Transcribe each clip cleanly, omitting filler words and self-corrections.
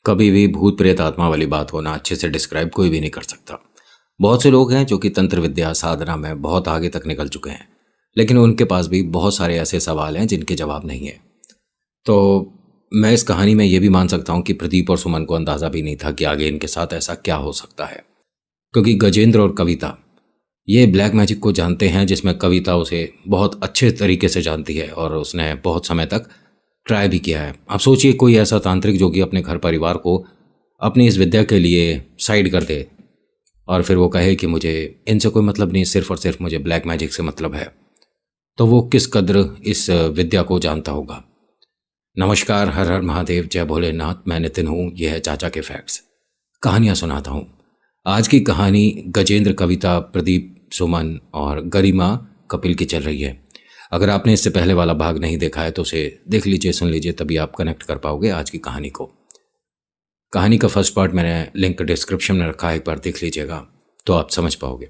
कभी भी भूत प्रेत आत्मा वाली बात होना अच्छे से डिस्क्राइब कोई भी नहीं कर सकता। बहुत से लोग हैं जो कि तंत्र विद्या साधना में बहुत आगे तक निकल चुके हैं, लेकिन उनके पास भी बहुत सारे ऐसे सवाल हैं जिनके जवाब नहीं है। तो मैं इस कहानी में ये भी मान सकता हूँ कि प्रदीप और सुमन को अंदाज़ा भी नहीं था कि आगे इनके साथ ऐसा क्या हो सकता है, क्योंकि गजेंद्र और कविता ये ब्लैक मैजिक को जानते हैं, जिसमें कविता उसे बहुत अच्छे तरीके से जानती है और उसने बहुत समय तक ट्राई भी किया है। आप सोचिए, कोई ऐसा तांत्रिक जो कि अपने घर परिवार को अपनी इस विद्या के लिए साइड कर दे और फिर वो कहे कि मुझे इनसे कोई मतलब नहीं, सिर्फ और सिर्फ मुझे ब्लैक मैजिक से मतलब है, तो वो किस कद्र इस विद्या को जानता होगा। नमस्कार, हर हर महादेव, जय भोलेनाथ। मैं नितिन हूँ, यह है चाचा के फैक्ट्स। कहानियाँ सुनाता हूँ। आज की कहानी गजेंद्र, कविता, प्रदीप, सुमन और गरिमा कपिल की चल रही है। अगर आपने इससे पहले वाला भाग नहीं देखा है तो उसे देख लीजिए, सुन लीजिए, तभी आप कनेक्ट कर पाओगे आज की कहानी को। कहानी का फर्स्ट पार्ट मैंने लिंक डिस्क्रिप्शन में रखा है, एक बार देख लीजिएगा तो आप समझ पाओगे।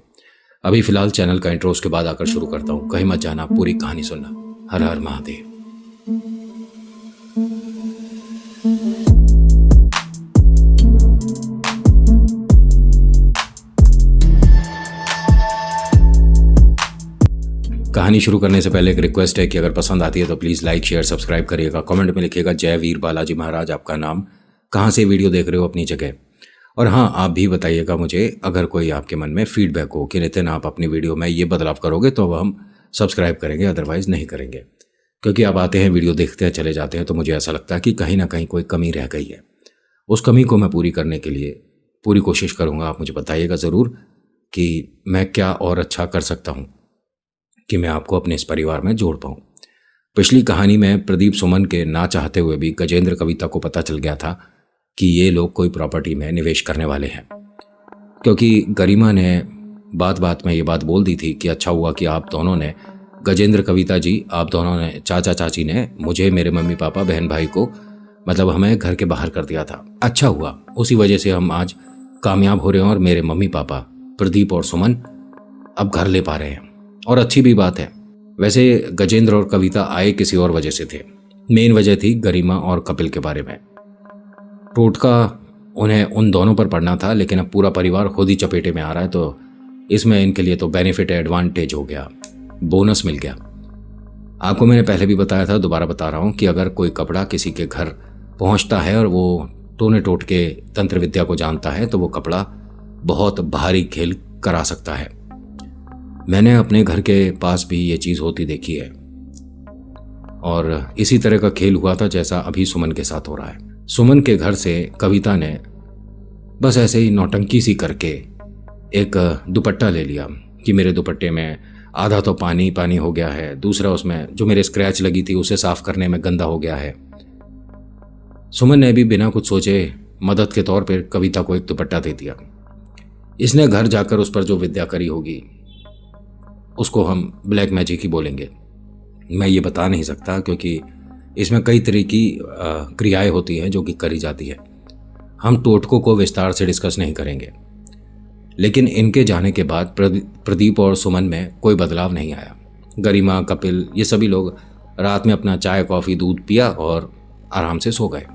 अभी फिलहाल चैनल का इंट्रो उसके बाद आकर शुरू करता हूँ। कहीं मत जाना, पूरी कहानी सुनना। हर हर महादेव। कहानी शुरू करने से पहले एक रिक्वेस्ट है कि अगर पसंद आती है तो प्लीज़ लाइक, शेयर, सब्सक्राइब करिएगा। कमेंट में लिखिएगा जय वीर बालाजी महाराज, आपका नाम, कहाँ से वीडियो देख रहे हो अपनी जगह। और हाँ, आप भी बताइएगा मुझे अगर कोई आपके मन में फीडबैक हो कि नितिन आप अपनी वीडियो में ये बदलाव करोगे तो हम सब्सक्राइब करेंगे, अदरवाइज़ नहीं करेंगे। क्योंकि आप आते हैं, वीडियो देखते हैं, चले जाते हैं, तो मुझे ऐसा लगता है कि कहीं ना कहीं कोई कमी रह गई है। उस कमी को मैं पूरी करने के लिए पूरी कोशिश करूँगा। आप मुझे बताइएगा ज़रूर कि मैं क्या और अच्छा कर सकता हूँ कि मैं आपको अपने इस परिवार में जोड़ पाऊँ। पिछली कहानी में प्रदीप सुमन के ना चाहते हुए भी गजेंद्र, कविता को पता चल गया था कि ये लोग कोई प्रॉपर्टी में निवेश करने वाले हैं, क्योंकि गरिमा ने बात बात में ये बात बोल दी थी कि अच्छा हुआ कि आप दोनों ने, गजेंद्र, कविता जी, आप दोनों ने, चाचा चाची ने मुझे, मेरे मम्मी पापा, बहन भाई को, मतलब हमें घर के बाहर कर दिया था। अच्छा हुआ, उसी वजह से हम आज कामयाब हो रहे हैं और मेरे मम्मी पापा प्रदीप और सुमन अब घर ले पा रहे हैं। और अच्छी भी बात है। वैसे गजेंद्र और कविता आए किसी और वजह से थे। मेन वजह थी गरिमा और कपिल के बारे में। टोटका उन्हें उन दोनों पर पड़ना था, लेकिन अब पूरा परिवार खुद ही चपेटे में आ रहा है, तो इसमें इनके लिए तो बेनिफिट, एडवांटेज हो गया, बोनस मिल गया। आपको मैंने पहले भी बताया था, दोबारा बता रहा हूँ कि अगर कोई कपड़ा किसी के घर पहुँचता है और वो टोने टोट के तंत्र विद्या को जानता है तो वो कपड़ा बहुत भारी खेल करा सकता है। मैंने अपने घर के पास भी ये चीज़ होती देखी है और इसी तरह का खेल हुआ था जैसा अभी सुमन के साथ हो रहा है। सुमन के घर से कविता ने बस ऐसे ही नौटंकी सी करके एक दुपट्टा ले लिया कि मेरे दुपट्टे में आधा तो पानी पानी हो गया है, दूसरा उसमें जो मेरे स्क्रैच लगी थी उसे साफ करने में गंदा हो गया है। सुमन ने भी बिना कुछ सोचे मदद के तौर पर कविता को एक दुपट्टा दे दिया। इसने घर जाकर उस पर जो विद्या करी होगी उसको हम ब्लैक मैजिक ही बोलेंगे। मैं ये बता नहीं सकता क्योंकि इसमें कई तरह की क्रियाएं होती हैं जो कि करी जाती है। हम टोटकों को विस्तार से डिस्कस नहीं करेंगे, लेकिन इनके जाने के बाद प्रदीप और सुमन में कोई बदलाव नहीं आया। गरिमा, कपिल, ये सभी लोग रात में अपना चाय, कॉफ़ी, दूध पिया और आराम से सो गए।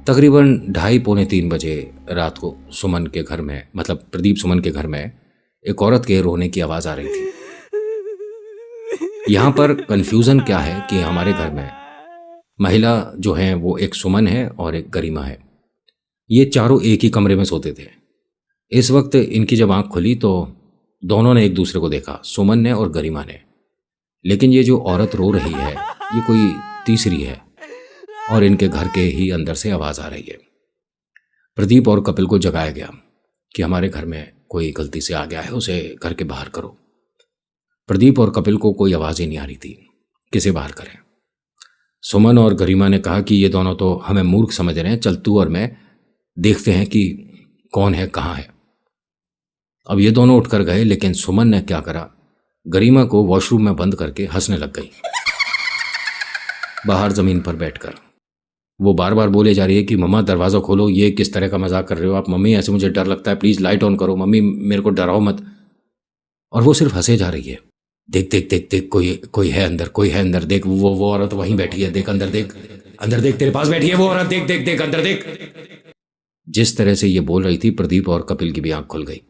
तकरीबन 2:30 पौने 3 बजे रात को सुमन के घर में, मतलब प्रदीप सुमन के घर में, एक औरत के रोने की आवाज़ आ रही थी। यहाँ पर कंफ्यूजन क्या है कि हमारे घर में महिला जो है वो एक सुमन है और एक गरिमा है। ये चारों एक ही कमरे में सोते थे। इस वक्त इनकी जब आंख खुली तो दोनों ने एक दूसरे को देखा, सुमन ने और गरिमा ने। लेकिन ये जो औरत रो रही है ये कोई तीसरी है और इनके घर के ही अंदर से आवाज़ आ रही है। प्रदीप और कपिल को जगाया गया कि हमारे घर में कोई गलती से आ गया है, उसे घर के बाहर करो। प्रदीप और कपिल को कोई आवाज़ ही नहीं आ रही थी, किसे बाहर करें। सुमन और गरिमा ने कहा कि ये दोनों तो हमें मूर्ख समझ रहे हैं, चल तू और मैं देखते हैं कि कौन है, कहाँ है। अब ये दोनों उठकर गए, लेकिन सुमन ने क्या करा, गरिमा को वॉशरूम में बंद करके हंसने लग गई बाहर ज़मीन पर बैठकर। वो बार बार बोले जा रही है कि मम्मा दरवाज़ा खोलो, ये किस तरह का मजाक कर रहे हो आप, मम्मी ऐसे मुझे डर लगता है, प्लीज़ लाइट ऑन करो, मम्मी मेरे को डराओ मत। और वो सिर्फ हंसे जा रही है। देख देख देख देख, कोई है अंदर, कोई है अंदर, देख वो औरत वहीं बैठी है, देख अंदर देख, अंदर देख, तेरे पास बैठी है वो औरत, देख देख देख अंदर देख। जिस तरह से ये बोल रही थी प्रदीप और कपिल की भी आंख खुल गई।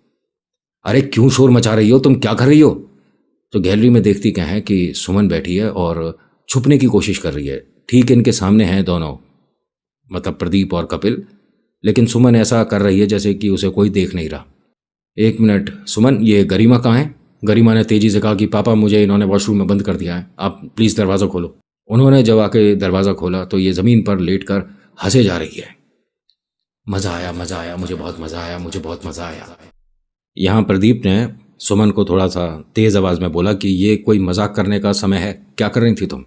अरे क्यों शोर मचा रही हो, तुम क्या कर रही हो? तो गैलरी में देखती क्या है कि सुमन बैठी है और छुपने की कोशिश कर रही है। ठीक इनके सामने हैं दोनों, मतलब प्रदीप और कपिल, लेकिन सुमन ऐसा कर रही है जैसे कि उसे कोई देख नहीं रहा। एक मिनट सुमन, ये गरिमा कहाँ है? गरिमा ने तेजी से कहा कि पापा मुझे इन्होंने वॉशरूम में बंद कर दिया है, आप प्लीज़ दरवाज़ा खोलो। उन्होंने जब आके दरवाज़ा खोला तो ये ज़मीन पर लेटकर हंसे जा रही है। मज़ा आया, मज़ा आया, मुझे बहुत मज़ा आया, मुझे बहुत मज़ा आया। यहाँ प्रदीप ने सुमन को थोड़ा सा तेज़ आवाज़ में बोला कि ये कोई मजाक करने का समय है? क्या कर रही थी तुम?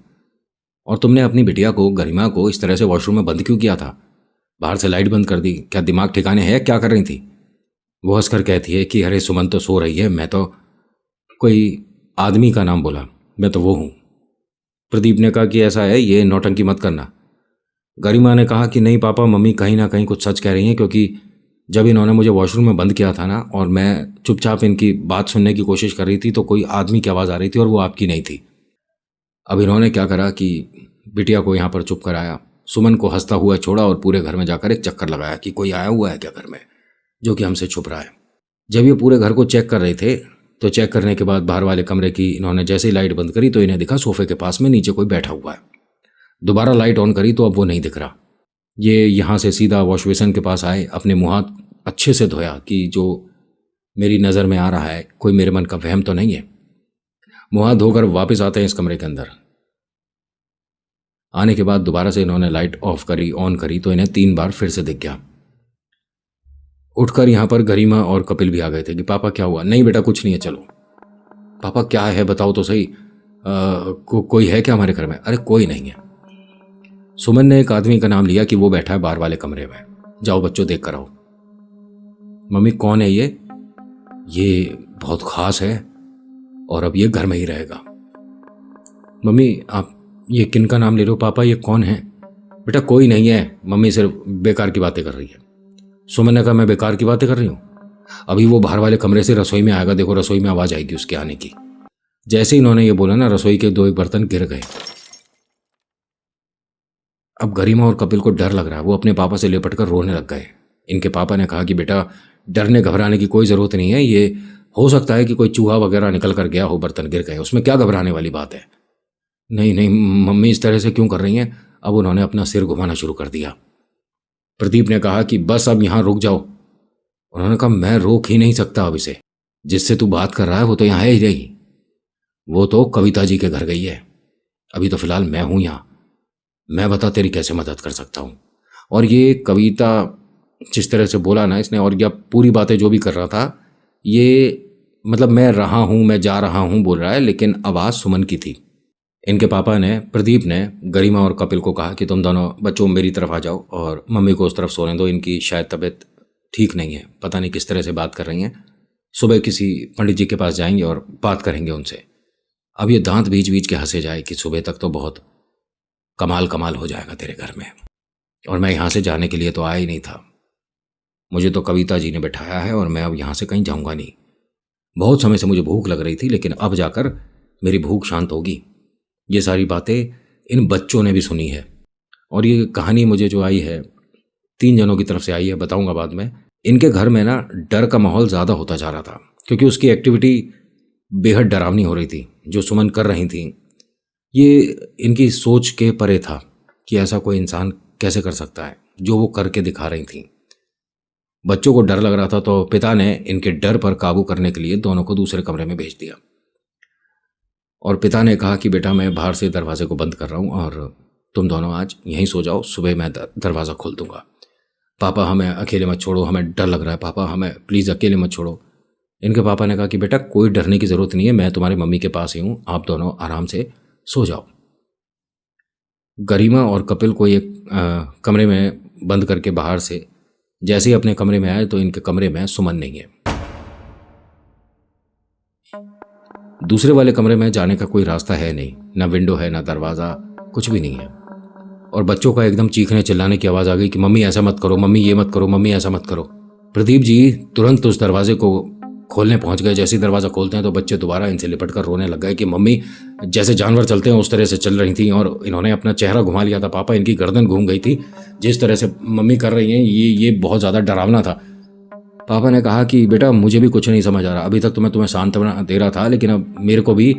और तुमने अपनी बिटिया को, गरिमा को, इस तरह से वॉशरूम में बंद क्यों किया था? बाहर से लाइट बंद कर दी, क्या दिमाग ठिकाने है? क्या कर रही थी? वो हंसकर कहती है कि अरे सुमन तो सो रही है, मैं तो कोई आदमी का नाम बोला, मैं तो वो हूँ। प्रदीप ने कहा कि ऐसा है, ये नौटंकी मत करना। गरिमा ने कहा कि नहीं पापा, मम्मी कहीं ना कहीं कुछ सच कह रही हैं, क्योंकि जब इन्होंने मुझे वॉशरूम में बंद किया था ना और मैं चुपचाप इनकी बात सुनने की कोशिश कर रही थी तो कोई आदमी की आवाज़ आ रही थी और वो आपकी नहीं थी। अब इन्होंने क्या करा कि बिटिया को यहाँ पर चुप कराया, सुमन को हंसता हुआ छोड़ा और पूरे घर में जाकर एक चक्कर लगाया कि कोई आया हुआ है क्या घर में जो कि हमसे छुप रहा है। जब ये पूरे घर को चेक कर रहे थे तो चेक करने के बाद बाहर वाले कमरे की इन्होंने जैसे ही लाइट बंद करी तो इन्हें दिखा सोफे के पास में नीचे कोई बैठा हुआ है। दोबारा लाइट ऑन करी तो अब वो नहीं दिख रहा। ये यहाँ से सीधा वॉश बेसिन के पास आए, अपने मुँह हाथ अच्छे से धोया कि जो मेरी नज़र में आ रहा है कोई मेरे मन का वहम तो नहीं है। मुँह हाथ धोकर वापस आते हैं इस कमरे के अंदर। आने के बाद दोबारा से इन्होंने लाइट ऑफ करी, ऑन करी तो इन्हें 3 बार फिर से दिख गया। उठकर यहाँ पर गरिमा और कपिल भी आ गए थे कि पापा क्या हुआ? नहीं बेटा कुछ नहीं है, चलो। पापा क्या है बताओ तो सही, कोई है क्या हमारे घर में? अरे कोई नहीं है। सुमन ने एक आदमी का नाम लिया कि वो बैठा है बाहर वाले कमरे में, जाओ बच्चों देख कर आओ। मम्मी कौन है ये? ये बहुत खास है और अब ये घर में ही रहेगा। मम्मी आप ये किन का नाम ले रहे हो? पापा ये कौन है? बेटा कोई नहीं है, मम्मी सिर्फ बेकार की बातें कर रही है। सुमन ने कहा मैं बेकार की बातें कर रही हूँ? अभी वो बाहर वाले कमरे से रसोई में आएगा, देखो रसोई में आवाज़ आएगी उसके आने की। जैसे ही इन्होंने ये बोला ना, रसोई के 2 बर्तन गिर गए। अब गरिमा और कपिल को डर लग रहा है, वो अपने पापा से लिपट कर रोने लग गए। इनके पापा ने कहा कि बेटा डरने घबराने की कोई ज़रूरत नहीं है, ये हो सकता है कि कोई चूहा वगैरह निकल कर गया हो, बर्तन गिर गए, उसमें क्या घबराने वाली बात है। नहीं नहीं मम्मी इस तरह से क्यों कर रही हैं? अब उन्होंने अपना सिर घुमाना शुरू कर दिया। प्रदीप ने कहा कि बस अब यहाँ रुक जाओ। उन्होंने कहा मैं रोक ही नहीं सकता अब इसे, जिससे तू बात कर रहा है वो तो यहाँ है ही नहीं, वो तो कविता जी के घर गई है। अभी तो फिलहाल मैं हूँ यहाँ, मैं बता तेरी कैसे मदद कर सकता हूँ। और ये कविता जिस तरह से बोला ना इसने, और यह पूरी बातें जो भी कर रहा था, ये मतलब मैं रहा हूँ, मैं जा रहा हूँ बोल रहा है, लेकिन आवाज़ सुमन की थी। इनके पापा ने, प्रदीप ने गरिमा और कपिल को कहा कि तुम दोनों बच्चों मेरी तरफ आ जाओ और मम्मी को उस तरफ सोने दो, इनकी शायद तबीयत ठीक नहीं है, पता नहीं किस तरह से बात कर रही हैं। सुबह किसी पंडित जी के पास जाएंगे और बात करेंगे उनसे। अब ये दांत बीच बीच के हंसे जाए कि सुबह तक तो बहुत कमाल हो जाएगा तेरे घर में, और मैं यहाँ से जाने के लिए तो आया ही नहीं था। मुझे तो कविता जी ने बैठाया है और मैं अब यहाँ से कहीं जाऊँगा नहीं। बहुत समय से मुझे भूख लग रही थी, लेकिन अब जाकर मेरी भूख शांत होगी। ये सारी बातें इन बच्चों ने भी सुनी है, और ये कहानी मुझे जो आई है 3 जनों की तरफ से आई है, बताऊंगा बाद में। इनके घर में ना डर का माहौल ज़्यादा होता जा रहा था, क्योंकि उसकी एक्टिविटी बेहद डरावनी हो रही थी जो सुमन कर रही थी। ये इनकी सोच के परे था कि ऐसा कोई इंसान कैसे कर सकता है जो वो करके दिखा रही थी। बच्चों को डर लग रहा था तो पिता ने इनके डर पर काबू करने के लिए दोनों को दूसरे कमरे में भेज दिया, और पिता ने कहा कि बेटा मैं बाहर से दरवाजे को बंद कर रहा हूँ और तुम दोनों आज यहीं सो जाओ, सुबह मैं दरवाज़ा खोल दूंगा। पापा हमें अकेले मत छोड़ो, हमें डर लग रहा है, पापा हमें प्लीज़ अकेले मत छोड़ो। इनके पापा ने कहा कि बेटा कोई डरने की ज़रूरत नहीं है, मैं तुम्हारी मम्मी के पास ही हूँ, आप दोनों आराम से सो जाओ। गरिमा और कपिल को एक कमरे में बंद करके बाहर से जैसे ही अपने कमरे में आए तो इनके कमरे में सुमन नहीं है। दूसरे वाले कमरे में जाने का कोई रास्ता है नहीं, ना विंडो है ना दरवाज़ा, कुछ भी नहीं है। और बच्चों का एकदम चीखने चिल्लाने की आवाज़ आ गई कि मम्मी ऐसा मत करो, मम्मी ये मत करो, मम्मी ऐसा मत करो। प्रदीप जी तुरंत उस दरवाजे को खोलने पहुंच गए। जैसे ही दरवाज़ा खोलते हैं तो बच्चे दोबारा इनसे लिपट कर रोने लग गए कि मम्मी जैसे जानवर चलते हैं उस तरह से चल रही थी, और इन्होंने अपना चेहरा घुमा लिया था। पापा, इनकी गर्दन घूम गई थी, जिस तरह से मम्मी कर रही हैं ये बहुत ज़्यादा डरावना था। पापा ने कहा कि बेटा मुझे भी कुछ नहीं समझ आ रहा, अभी तक तो मैं तुम्हें सांत्वना दे रहा था, लेकिन अब मेरे को भी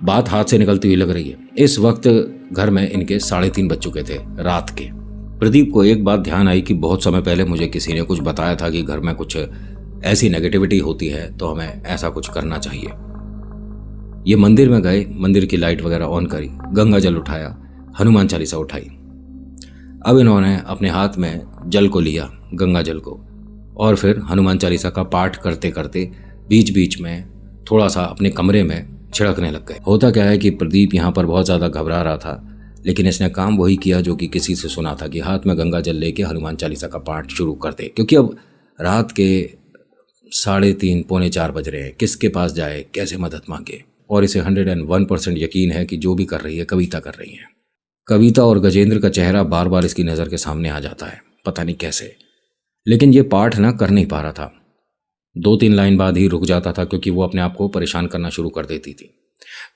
बात हाथ से निकलती हुई लग रही है। इस वक्त घर में इनके 3:30 बज चुके थे रात के। प्रदीप को एक बात ध्यान आई कि बहुत समय पहले मुझे किसी ने कुछ बताया था कि घर में कुछ ऐसी नेगेटिविटी होती है तो हमें ऐसा कुछ करना चाहिए। ये मंदिर में गए, मंदिर की लाइट वगैरह ऑन करी, गंगा जल उठाया, हनुमान चालीसा उठाई। अब इन्होंने अपने हाथ में जल को लिया, गंगा जल को, और फिर हनुमान चालीसा का पाठ करते करते बीच बीच में थोड़ा सा अपने कमरे में छिड़कने लग गए। होता क्या है कि प्रदीप यहाँ पर बहुत ज़्यादा घबरा रहा था, लेकिन इसने काम वही किया जो कि किसी से सुना था कि हाथ में गंगा जल लेके हनुमान चालीसा का पाठ शुरू कर दे। क्योंकि अब रात के 3:30 पौने 4 बज रहे हैं, किसके पास जाए, कैसे मदद मांगे। और इसे 101% यकीन है कि जो भी कर रही है कविता कर रही है। कविता और गजेंद्र का चेहरा बार बार इसकी नज़र के सामने आ जाता है, पता नहीं कैसे। लेकिन ये पाठ ना कर नहीं पा रहा था। 2-3 लाइन बाद ही रुक जाता था, क्योंकि वो अपने आप को परेशान करना शुरू कर देती थी।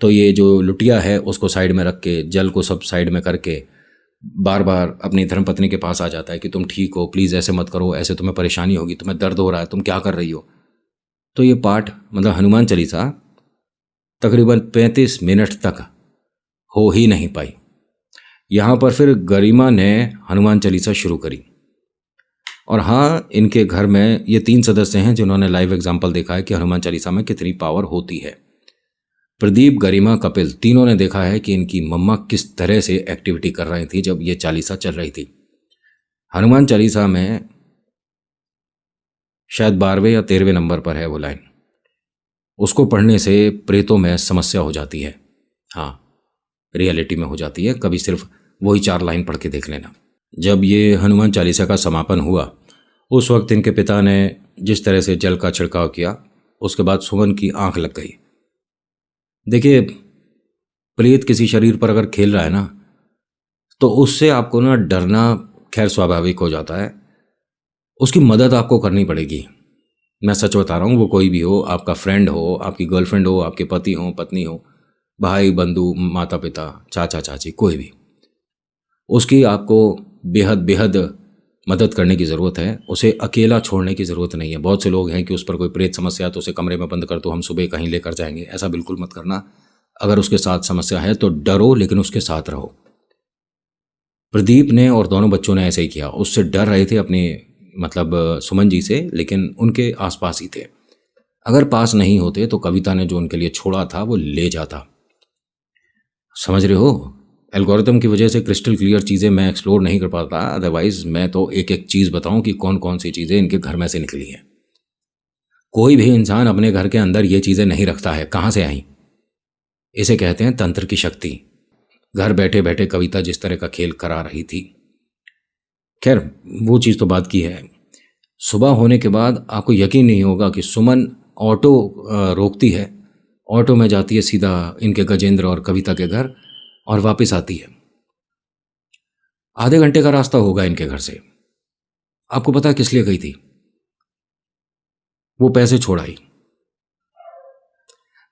तो ये जो लुटिया है उसको साइड में रख के, जल को सब साइड में करके बार बार अपनी धर्मपत्नी के पास आ जाता है कि तुम ठीक हो, प्लीज़ ऐसे मत करो, ऐसे तुम्हें परेशानी होगी, तुम्हें दर्द हो रहा है, तुम क्या कर रही हो। तो ये पाठ मतलब हनुमान चालीसा तकरीबन 35 मिनट तक हो ही नहीं पाई। यहाँ पर फिर गरिमा ने हनुमान चालीसा शुरू करी। और हाँ, इनके घर में ये 3 सदस्य हैं जिन्होंने लाइव एग्जाम्पल देखा है कि हनुमान चालीसा में कितनी पावर होती है। प्रदीप, गरिमा, कपिल तीनों ने देखा है कि इनकी मम्मा किस तरह से एक्टिविटी कर रही थी जब ये चालीसा चल रही थी। हनुमान चालीसा में शायद 12वें या 13वें नंबर पर है वो लाइन। उसको पढ़ने से प्रेतों में समस्या हो जाती है। हाँ, रियलिटी में हो जाती है। कभी सिर्फ वही 4 लाइन पढ़ के देख लेना। जब ये हनुमान चालीसा का समापन हुआ, उस वक्त इनके पिता ने जिस तरह से जल का छिड़काव किया, उसके बाद सुमन की आंख लग गई। देखिए, प्रेत किसी शरीर पर अगर खेल रहा है ना, तो उससे आपको ना डरना खैर स्वाभाविक हो जाता है। उसकी मदद आपको करनी पड़ेगी। मैं सच बता रहा हूँ, वो कोई भी हो, आपका फ्रेंड हो, आपकी गर्लफ्रेंड हो, आपके पति हो, पत्नी हो, भाई बंधु, माता पिता, चाचा चाची, कोई भी, उसकी आपको बेहद बेहद मदद करने की ज़रूरत है। उसे अकेला छोड़ने की ज़रूरत नहीं है। बहुत से लोग हैं कि उस पर कोई प्रेत समस्या है तो उसे कमरे में बंद कर दो, हम सुबह कहीं लेकर जाएंगे। ऐसा बिल्कुल मत करना। अगर उसके साथ समस्या है तो डरो, लेकिन उसके साथ रहो। प्रदीप ने और दोनों बच्चों ने ऐसे ही किया। उससे डर रहे थे अपने मतलब सुमन जी से, लेकिन उनके आसपास ही थे। अगर पास नहीं होते तो कविता ने जो उनके लिए छोड़ा था वो ले जाता। समझ रहे हो? एल्गोरिथम की वजह से क्रिस्टल क्लियर चीज़ें मैं एक्सप्लोर नहीं कर पाता। अदरवाइज मैं तो एक एक चीज़ बताऊं कि कौन कौन सी चीज़ें इनके घर में से निकली हैं। कोई भी इंसान अपने घर के अंदर ये चीज़ें नहीं रखता है। कहाँ से आई? इसे कहते हैं तंत्र की शक्ति। घर बैठे बैठे कविता जिस तरह का खेल करा रही थी, खैर वो चीज़ तो बात की है। सुबह होने के बाद आपको यकीन नहीं होगा कि सुमन ऑटो रोकती है, ऑटो में जाती है सीधा इनके गजेंद्र और कविता के घर और वापस आती है। आधे घंटे का रास्ता होगा इनके घर से। आपको पता है किस लिए गई थी? वो पैसे छोड़ाई,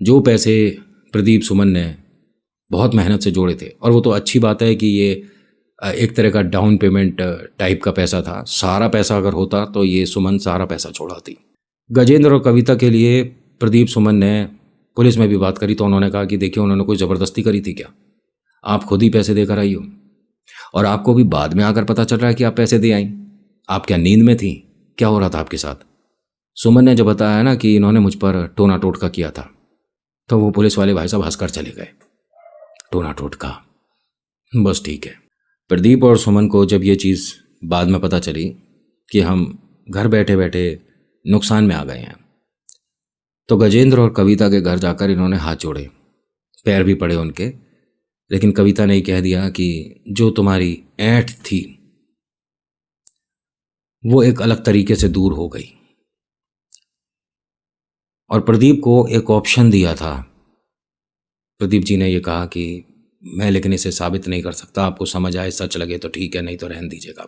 जो पैसे प्रदीप सुमन ने बहुत मेहनत से जोड़े थे। और वो तो अच्छी बात है कि ये एक तरह का डाउन पेमेंट टाइप का पैसा था। सारा पैसा अगर होता तो ये सुमन सारा पैसा छोड़ाती। गजेंद्र और कविता के लिए प्रदीप सुमन ने पुलिस में भी बात करी तो उन्होंने कहा कि देखिए, उन्होंने कोई ज़बरदस्ती करी थी क्या? आप खुद ही पैसे देकर आई हो, और आपको भी बाद में आकर पता चल रहा है कि आप पैसे दे आई। आप क्या नींद में थी? क्या हो रहा था आपके साथ? सुमन ने जब बताया ना कि इन्होंने मुझ पर टोना टोटका किया था, तो वो पुलिस वाले भाई साहब हंसकर चले गए। टोना टोटका, बस ठीक है। प्रदीप और सुमन को जब ये चीज़ बाद में पता चली कि हम घर बैठे बैठे नुकसान में आ गए हैं, तो गजेंद्र और कविता के घर जाकर इन्होंने हाथ जोड़े, पैर भी पड़े उनके। लेकिन कविता ने कह दिया कि जो तुम्हारी ऐंठ थी वो एक अलग तरीके से दूर हो गई। और प्रदीप को एक ऑप्शन दिया था। प्रदीप जी ने ये कहा कि मैं लेकिन इसे साबित नहीं कर सकता, आपको समझ आए सच लगे तो ठीक है, नहीं तो रहने दीजिएगा।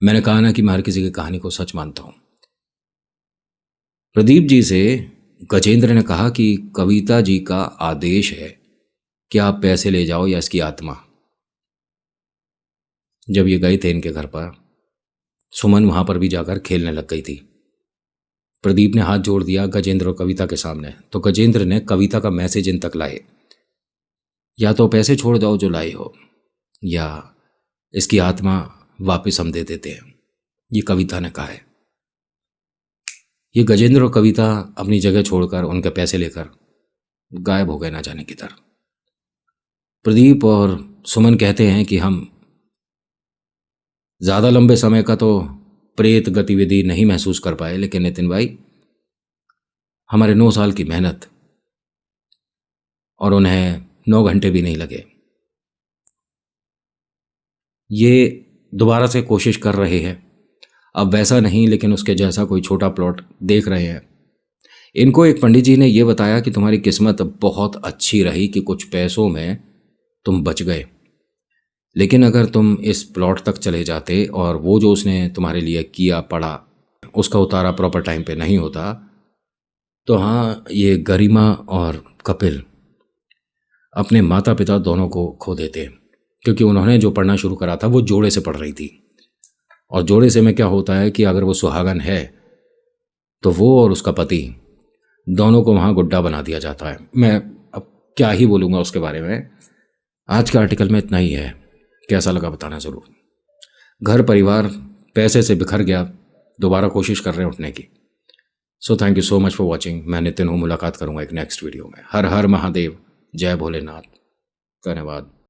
मैंने कहा ना कि मैं हर किसी की कहानी को सच मानता हूँ। प्रदीप जी से गजेंद्र ने कहा कि कविता जी का आदेश है कि आप पैसे ले जाओ या इसकी आत्मा। जब ये गए थे इनके घर पर, सुमन वहां पर भी जाकर खेलने लग गई थी। प्रदीप ने हाथ जोड़ दिया गजेंद्र और कविता के सामने, तो गजेंद्र ने कविता का मैसेज इन तक लाए, या तो पैसे छोड़ जाओ जो लाए हो, या इसकी आत्मा वापस हम दे देते हैं। ये कविता ने कहा है। ये गजेंद्र और कविता अपनी जगह छोड़कर उनके पैसे लेकर गायब हो गए ना जाने किधर। प्रदीप और सुमन कहते हैं कि हम ज़्यादा लंबे समय का तो प्रेत गतिविधि नहीं महसूस कर पाए, लेकिन नितिन भाई, हमारे 9 साल की मेहनत और उन्हें 9 घंटे भी नहीं लगे। ये दोबारा से कोशिश कर रहे हैं, अब वैसा नहीं लेकिन उसके जैसा कोई छोटा प्लॉट देख रहे हैं। इनको एक पंडित जी ने ये बताया कि तुम्हारी किस्मत बहुत अच्छी रही कि कुछ पैसों में तुम बच गए, लेकिन अगर तुम इस प्लॉट तक चले जाते और वो जो उसने तुम्हारे लिए किया पड़ा उसका उतारा प्रॉपर टाइम पे नहीं होता, तो हाँ, ये गरिमा और कपिल अपने माता पिता दोनों को खो देते, क्योंकि उन्होंने जो पढ़ना शुरू करा था वो जोड़े से पढ़ रही थी। और जोड़े से में क्या होता है कि अगर वो सुहागन है तो वो और उसका पति दोनों को वहाँ गुड्डा बना दिया जाता है। मैं अब क्या ही बोलूँगा उसके बारे में। आज के आर्टिकल में इतना ही है, कैसा लगा बताना ज़रूर। घर परिवार पैसे से बिखर गया, दोबारा कोशिश कर रहे हैं उठने की। So thank you so much for watching. मैं नितिन हूँ, मुलाकात करूँगा एक नेक्स्ट वीडियो में। हर हर महादेव, जय भोलेनाथ, धन्यवाद।